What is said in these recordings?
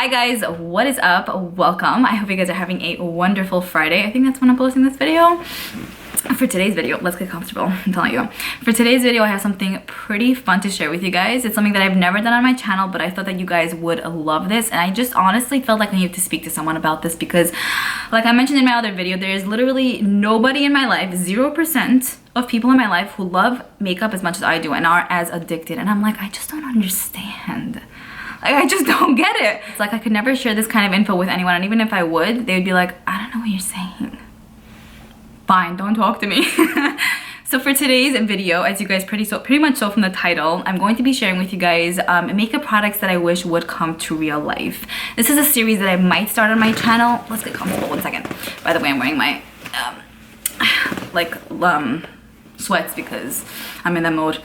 Hi guys, what is up? Welcome. I hope you guys are having a wonderful Friday. I think that's when I'm posting this video. For today's video, let's get comfortable, I'm telling you. For today's video, I have something pretty fun to share with you guys. It's something that I've never done on my channel, but I thought that you guys would love this. And I just honestly felt like I needed to speak to someone about this because, like I mentioned in my other video, there is literally nobody in my life, 0% of people in my life who love makeup as much as I do and are as addicted. And I'm like, I just don't understand. Like, I just don't get it. It's like I could never share this kind of info with anyone, and even if I would, they would be like, I don't know what you're saying. Fine, don't talk to me. So for today's video, as you guys pretty much saw from the title, I'm going to be sharing with you guys makeup products that I wish would come to real life. This is a series that I might start on my channel. Let's get comfortable, 1 second. By the way, I'm wearing my sweats because I'm in that mode.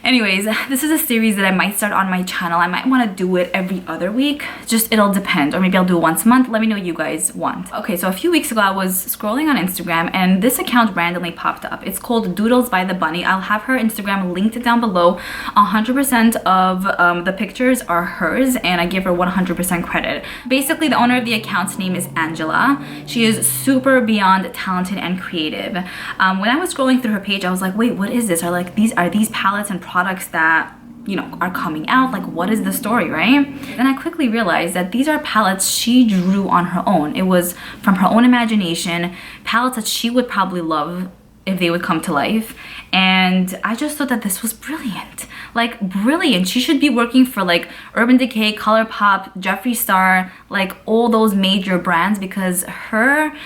Anyways, this is a series that I might start on my channel. I might want to do it every other week. Just, it'll depend. Or maybe I'll do it once a month. Let me know what you guys want. Okay, so a few weeks ago, I was scrolling on Instagram and this account randomly popped up. It's called Doodles by the Bunny. I'll have her Instagram linked down below. 100% of the pictures are hers and I give her 100% credit. Basically, the owner of the account's name is Angela. She is super beyond talented and creative. When I was scrolling through her page, I was like, wait, what is this? Are these palettes and products that, you know, are coming out? Like, what is the story, right? Then I quickly realized that these are palettes she drew on her own. It was from her own imagination, palettes that she would probably love if they would come to life. And I just thought that this was brilliant. Like, brilliant. She should be working for like Urban Decay, ColourPop, Jeffree Star, like all those major brands, because her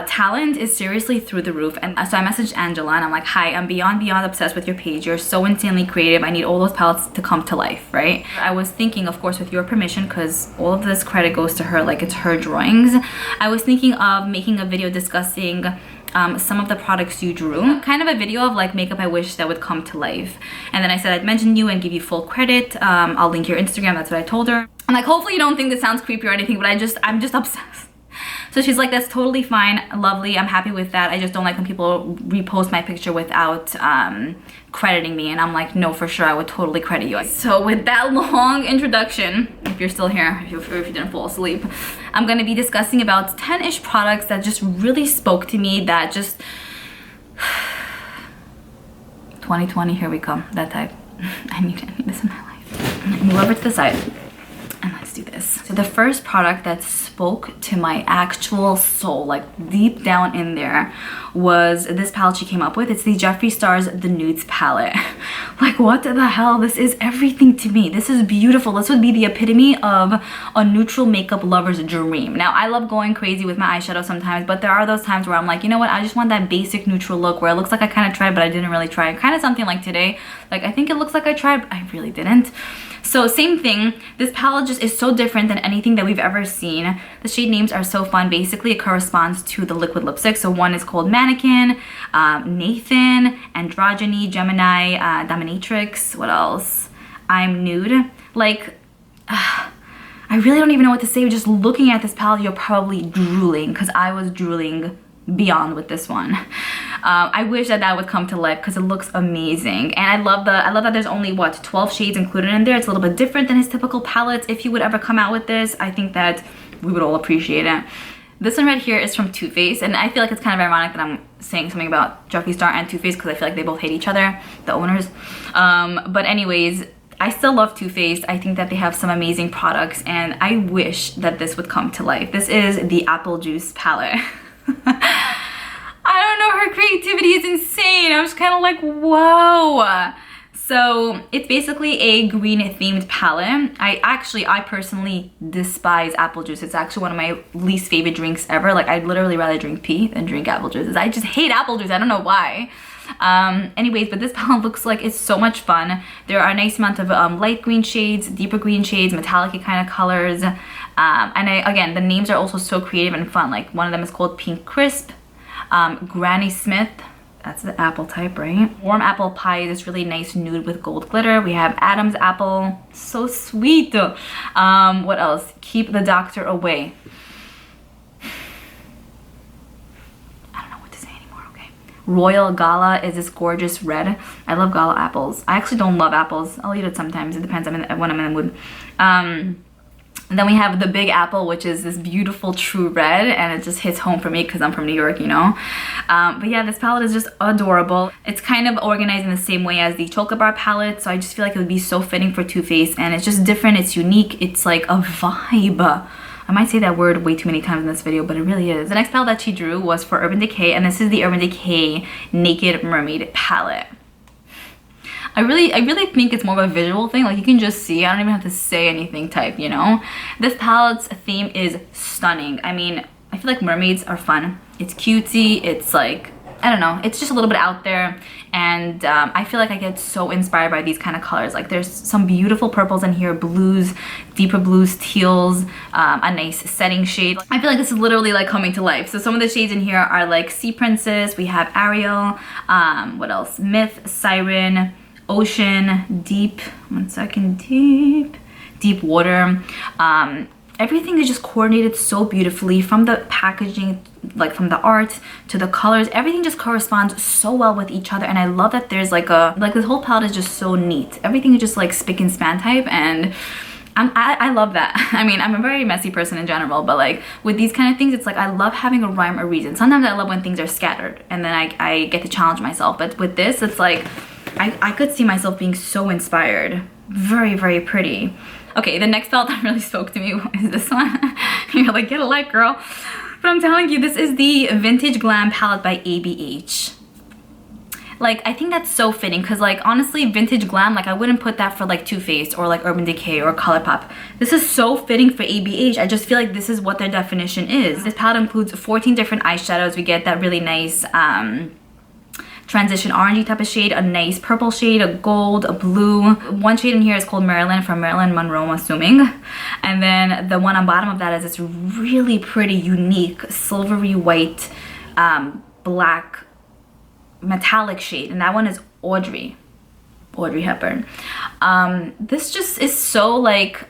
talent is seriously through the roof. And so I messaged Angela and I'm like, hi, I'm beyond obsessed with your page. You're so insanely creative. I need all those palettes to come to life, right? I was thinking, of course, with your permission, because all of this credit goes to her, like it's her drawings. I was thinking of making a video discussing some of the products you drew, kind of a video of like makeup I wish that would come to life. And then I said I'd mention you and give you full credit. I'll link your Instagram. That's what I told her. I'm like, hopefully you don't think this sounds creepy or anything, but I'm just obsessed. So she's like, that's totally fine, lovely, I'm happy with that. I just don't like when people repost my picture without crediting me. And I'm like, no, for sure, I would totally credit you. So with that long introduction, if you're still here, if you didn't fall asleep, I'm gonna be discussing about 10-ish products that just really spoke to me, that just 2020, here we come, that type. I need this in my life. Move over to the side. And let's do this. So the first product that spoke to my actual soul, like deep down in there, was this palette she came up with. It's the Jeffree Star's The Nudes palette. Like, what the hell? This is everything to me. This is beautiful. This would be the epitome of a neutral makeup lover's dream. Now, I love going crazy with my eyeshadow sometimes, but there are those times where I'm like, you know what? I just want that basic neutral look where it looks like I kind of tried, but I didn't really try. Kind of something like today. Like, I think it looks like I tried, but I really didn't. So same thing, this palette just is so different than anything that we've ever seen. The shade names are so fun. Basically, it corresponds to the liquid lipstick. So one is called Mannequin, Nathan, Androgyny, Gemini, Dominatrix, what else? I'm Nude. Like, I really don't even know what to say. Just looking at this palette, you're probably drooling, because I was drooling beyond with this one. I wish that would come to life because it looks amazing. And I love that there's only, what, 12 shades included in there. It's a little bit different than his typical palettes. If you would ever come out with this, I think that we would all appreciate it. This one right here is from Too Faced, and I feel like it's kind of ironic that I'm saying something about Jeffree Star and Too Faced because I feel like they both hate each other, the owners. But anyways, I still love Too Faced. I think that they have some amazing products, and I wish that this would come to life. This is the Apple Juice palette. I don't know, her creativity is insane. I'm just kind of like, whoa. So it's basically a green themed palette. I personally despise apple juice. It's actually one of my least favorite drinks ever. Like, I'd literally rather drink pee than drink apple juices. I just hate apple juice. I don't know why. Anyways, but this palette looks like it's so much fun. There are a nice amount of light green shades, deeper green shades, metallic kind of colors. Again, the names are also so creative and fun. Like, one of them is called Pink Crisp, Granny Smith, that's the apple type, right? Warm Apple Pie, this really nice nude with gold glitter. We have Adam's Apple, so sweet. What else? Keep the Doctor Away. I don't know what to say anymore, okay? Royal Gala is this gorgeous red. I love Gala apples. I actually don't love apples. I'll eat it sometimes. It depends when I'm in the mood. And then we have the Big Apple, which is this beautiful true red, and it just hits home for me because I'm from New York, you know. But yeah, this palette is just adorable. It's kind of organized in the same way as the Chocolate Bar palette, so I just feel like it would be so fitting for Too Faced, and it's just different, it's unique, it's like a vibe. I might say that word way too many times in this video, but it really is. The next palette that she drew was for Urban Decay, and this is the Urban Decay Naked Mermaid palette. I really think it's more of a visual thing. Like, you can just see, I don't even have to say anything type, you know? This palette's theme is stunning. I mean, I feel like mermaids are fun. It's cutesy, it's like, I don't know, it's just a little bit out there, and I feel like I get so inspired by these kind of colors. Like, there's some beautiful purples in here, blues, deeper blues, teals, a nice setting shade. I feel like this is literally like coming to life. So some of the shades in here are like Sea Princess, we have Ariel, what else? Myth, Siren, Ocean, Deep, one second, Deep Water. Everything is just coordinated so beautifully, from the packaging, like from the art to the colors. Everything just corresponds so well with each other, and I love that there's like this whole palette is just so neat. Everything is just like spick and span type, and I love that. I mean, I'm a very messy person in general, but like with these kind of things, it's like I love having a rhyme or reason. Sometimes I love when things are scattered, and then I get to challenge myself. But with this, it's like I could see myself being so inspired. Very, very pretty. Okay, the next palette that really spoke to me is this one. You're like, get a life, girl. But I'm telling you, this is the Vintage Glam palette by ABH. Like, I think that's so fitting, because like honestly, Vintage Glam, like I wouldn't put that for like Too Faced or like Urban Decay or ColourPop. This is so fitting for ABH. I just feel like this is what their definition is. This palette includes 14 different eyeshadows. We get that really nice transition orangey type of shade, a nice purple shade, a gold, a blue. One shade in here is called Marilyn, from Marilyn Monroe, I'm assuming. And then the one on bottom of that is this really pretty, unique, silvery white, black, metallic shade. And that one is Audrey Hepburn. This just is so like,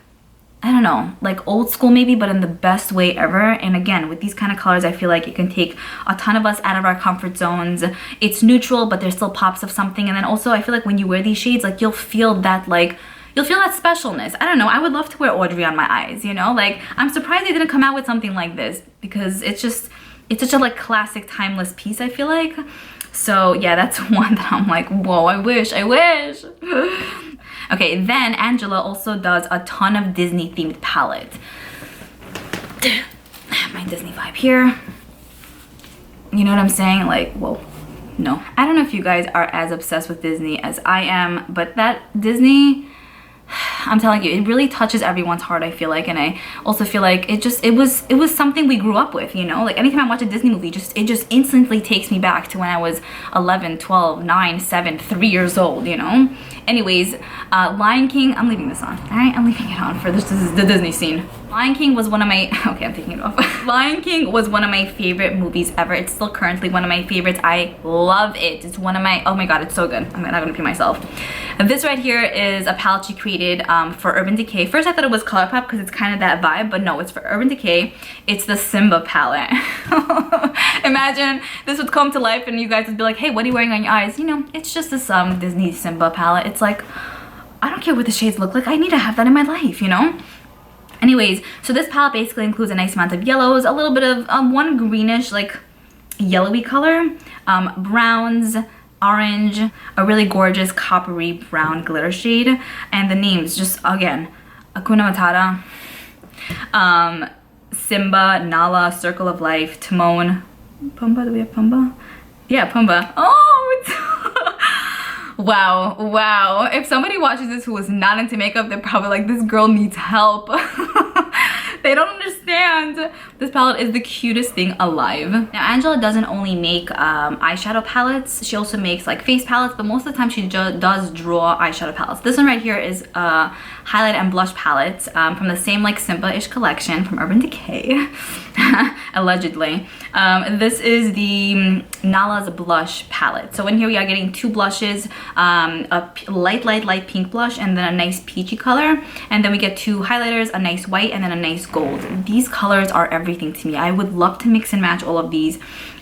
I don't know, like old school maybe, but in the best way ever. And again, with these kind of colors, I feel like it can take a ton of us out of our comfort zones. It's neutral, but there's still pops of something. And then also, I feel like when you wear these shades, like you'll feel that specialness. I don't know, I would love to wear Audrey on my eyes, you know? Like, I'm surprised they didn't come out with something like this, because it's such a like classic, timeless piece, I feel like. So yeah, that's one that I'm like, whoa, I wish. Okay, then Angela also does a ton of Disney themed palette. My Disney vibe here. You know what I'm saying? Like, whoa, no. I don't know if you guys are as obsessed with Disney as I am, but that Disney, I'm telling you, it really touches everyone's heart, I feel like. And I also feel like it was something we grew up with, you know? Like, anytime I watch a Disney movie, it just instantly takes me back to when I was 11, 12, 9, 7, 3 years old, you know? Anyways, Lion King, I'm leaving this on, all right? I'm leaving it on for this is the Disney scene. Lion King was one of my, okay, I'm taking it off. Lion King was one of my favorite movies ever. It's still currently one of my favorites. I love it. It's one of my, oh my God, it's so good. I'm not gonna pee myself. This right here is a palette she created for Urban Decay. First I thought it was ColourPop because it's kind of that vibe, but no, it's for Urban Decay. It's the Simba palette. Imagine this would come to life and you guys would be like, hey, what are you wearing on your eyes? You know, it's just this Disney Simba palette. It's like, I don't care what the shades look like. I need to have that in my life, you know? Anyways, so this palette basically includes a nice amount of yellows, a little bit of one greenish, like yellowy color, browns, orange, a really gorgeous coppery brown glitter shade, and the names, just again, Hakuna Matata, Simba, Nala, Circle of Life, Timon, Pumbaa, do we have Pumbaa? Yeah, Pumbaa. Oh, it's wow. If somebody watches this who is not into makeup, they're probably like, this girl needs help. They don't understand. This palette is the cutest thing alive. Now, Angela doesn't only make eyeshadow palettes, she also makes like face palettes, but most of the time she does draw eyeshadow palettes. This one right here is a highlight and blush palette from the same like Simba-ish collection from Urban Decay, allegedly. This is the Nala's blush palette. So in here we are getting two blushes, a light pink blush, and then a nice peachy color. And then we get two highlighters, a nice white, and then a nice gold. These colors are everything to me. I would love to mix and match all of these.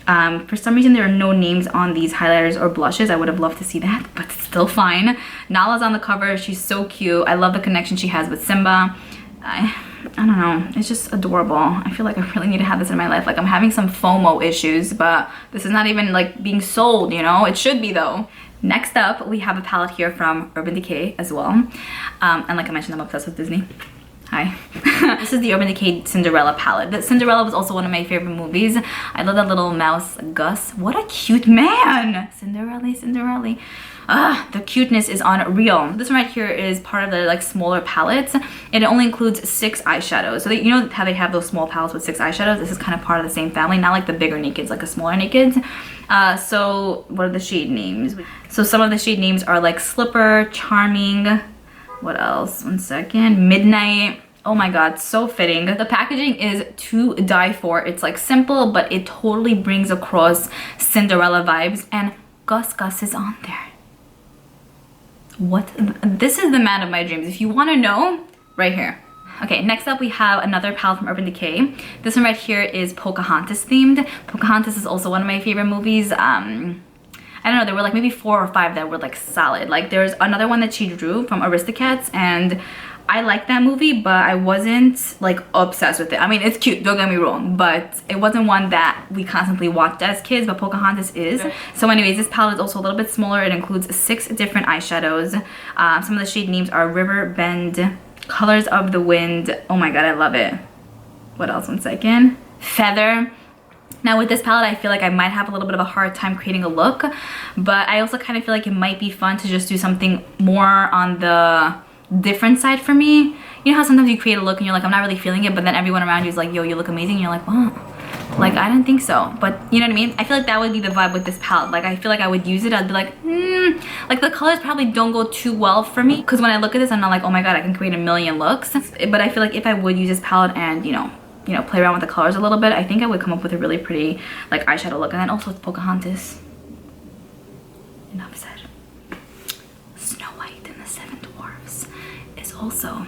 For some reason there are no names on these highlighters or blushes. I would have loved to see that, but it's still fine. Nala's on the cover. She's so cute. I love the connection she has with Simba. I don't know, it's just adorable. I feel like I really need to have this in my life. Like I'm having some FOMO issues, but this is not even like being sold, you know? It should be though. Next up, we have a palette here from Urban Decay as well. And like I mentioned, I'm obsessed with Disney. Hi. This is the Urban Decay Cinderella palette. The Cinderella was also one of my favorite movies. I love that little mouse, Gus. What a cute man! Cinderella, Cinderella. The cuteness is unreal. This one right here is part of the like smaller palettes, and it only includes 6 eyeshadows. So you know how they have those small palettes with 6 eyeshadows? This is kind of part of the same family, not like the bigger Nakeds, like a smaller Nakeds. So what are the shade names? So some of the shade names are like Slipper, Charming, what else? One second. Midnight. Oh my god, so fitting. The packaging is to die for. It's like simple, but it totally brings across Cinderella vibes, and Gus is on there. What? This is the man of my dreams. If you want to know, right here. Okay, next up we have another palette from Urban Decay. This one right here is Pocahontas themed. Pocahontas is also one of my favorite movies. I don't know, there were like maybe 4 or 5 that were like solid. Like there's another one that she drew from Aristocats, and I like that movie, but I wasn't like obsessed with it. I mean, it's cute, don't get me wrong, but it wasn't one that we constantly watched as kids, but Pocahontas is. So anyways, this palette is also a little bit smaller. It includes 6 different eyeshadows. Some of the shade names are River Bend, Colors of the Wind. Oh my god, I love it. What else? One second. Feather. Now with this palette, I feel like I might have a little bit of a hard time creating a look, but I also kind of feel like it might be fun to just do something more on the different side for me. You know how sometimes you create a look and you're like, I'm not really feeling it, but then everyone around you is like, yo, you look amazing, and you're like, what? Like, I didn't think so. But you know what I mean? I feel like that would be the vibe with this palette. Like, I feel like I would use it, I'd be like, like the colors probably don't go too well for me, because when I look at this, I'm not like, oh my god, I can create a million looks. But I feel like if I would use this palette and you know, play around with the colors a little bit, I think I would come up with a really pretty like eyeshadow look. And then also it's Pocahontas. Enough said. Snow White and the 7 Dwarfs is also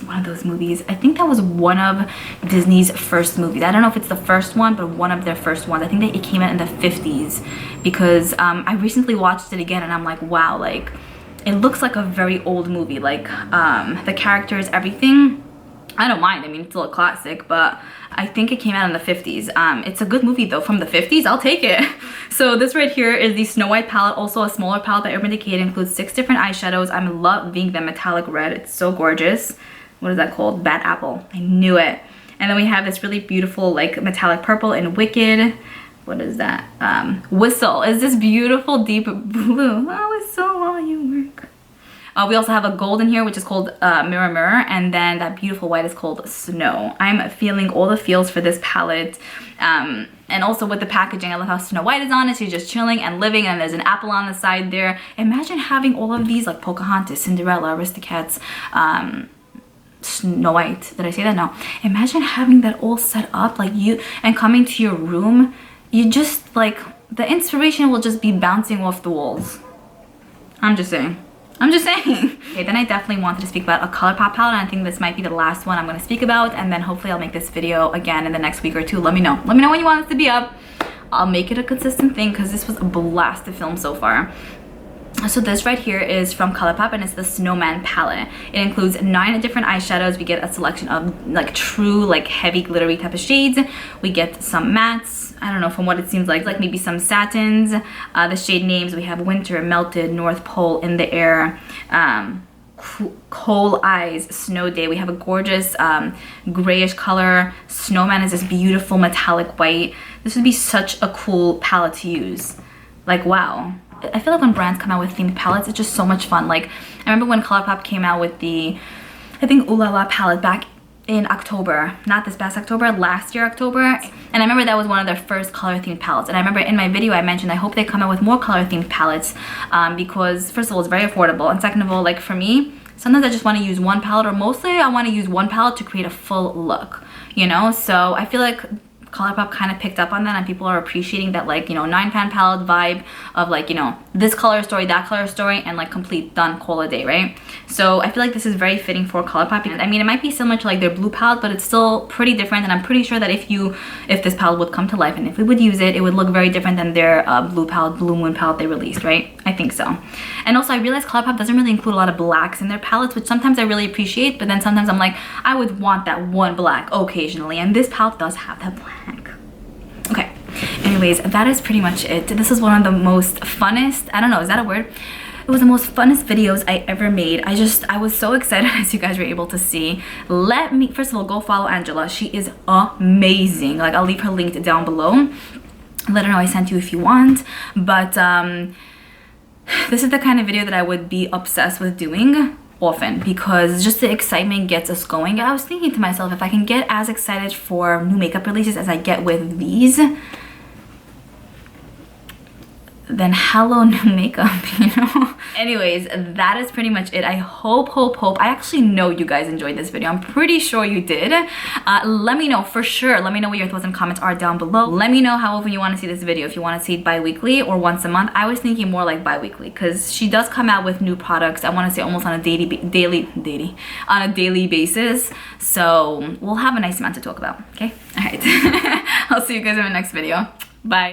one of those movies. I think that was one of Disney's first movies. I don't know if it's the first one, but one of their first ones. I think that it came out in the 50s, because I recently watched it again and I'm like, wow, like it looks like a very old movie. Like the characters, everything. I don't mind. I mean, it's still a classic, but I think it came out in the 50s. It's a good movie though, from the 50s. I'll take it. So this right here is the Snow White palette, also a smaller palette by Urban Decay. It includes 6 different eyeshadows. I'm loving the metallic red. It's so gorgeous. What is that called? Bad Apple. I knew it. And then we have this really beautiful like metallic purple in Wicked. What is that? Whistle is this beautiful deep blue. Oh, whistle while you work. We also have a gold in here, which is called Mirror Mirror, and then that beautiful white is called Snow. I'm feeling all the feels for this palette. And also with the packaging, I love how Snow White is on it. She's just chilling and living, and there's an apple on the side there. Imagine having all of these, like Pocahontas, Cinderella, Aristocats, Snow White. Did I say that? No. Imagine having that all set up, like you, and coming to your room. You just, like, the inspiration will just be bouncing off the walls. I'm just saying. Okay, then I definitely wanted to speak about a ColourPop palette, and I think this might be the last one I'm going to speak about, and then hopefully I'll make this video again in the next week or 2. Let me know when you want this to be up. I'll make it a consistent thing, because this was a blast to film so far. So this right here is from ColourPop, and it's the Snowman palette. It includes 9 different eyeshadows. We get a selection of like true like heavy glittery type of shades. We get some mattes. I don't know, from what it seems like maybe some satins. The shade names, we have Winter, Melted, North Pole, In the Air, Coal Eyes, Snow Day. We have a gorgeous grayish color. Snowman is this beautiful metallic white. This would be such a cool palette to use. Like, wow. I feel like when brands come out with themed palettes, it's just so much fun. Like, I remember when ColourPop came out with the, I think, Ooh La La palette back in October. Not this past October, last year October. And I remember that was one of their first color themed palettes. And I remember in my video I mentioned I hope they come out with more color themed palettes, because first of all, it's very affordable. And second of all, like for me, sometimes I just want to use one palette, or mostly I want to use one palette to create a full look, you know? So I feel like ColourPop kind of picked up on that, and people are appreciating that, like, you know, 9-pan palette vibe of like, you know, this color story, that color story, and like complete, done, call a day, right? So I feel like this is very fitting for ColourPop. I mean, it might be similar to like their blue palette, but it's still pretty different, and I'm pretty sure that if this palette would come to life and if we would use it, it would look very different than their blue palette, Blue Moon palette they released, right? I think so. And also I realize ColourPop doesn't really include a lot of blacks in their palettes, which sometimes I really appreciate, but then sometimes I'm like, I would want that one black occasionally, and this palette does have that black. Okay, anyways, that is pretty much it. This is one of the most funnest, I don't know, is that a word? It was the most funnest videos I ever made. I was so excited, as you guys were able to see. Let me, first of all, go follow Angela. She is amazing. Like, I'll leave her linked down below. Let her know I sent you if you want. But this is the kind of video that I would be obsessed with doing often, because just the excitement gets us going. I was thinking to myself, if I can get as excited for new makeup releases as I get with these, then hello new makeup, you know? Anyways, that is pretty much it. I hope, I actually know you guys enjoyed this video. I'm pretty sure you did. Let me know for sure. Let me know what your thoughts and comments are down below. Let me know how often you want to see this video. If you want to see it bi-weekly or once a month. I was thinking more like bi-weekly, because she does come out with new products, I want to say almost on a daily basis. So we'll have a nice amount to talk about, okay? All right. I'll see you guys in the next video. Bye.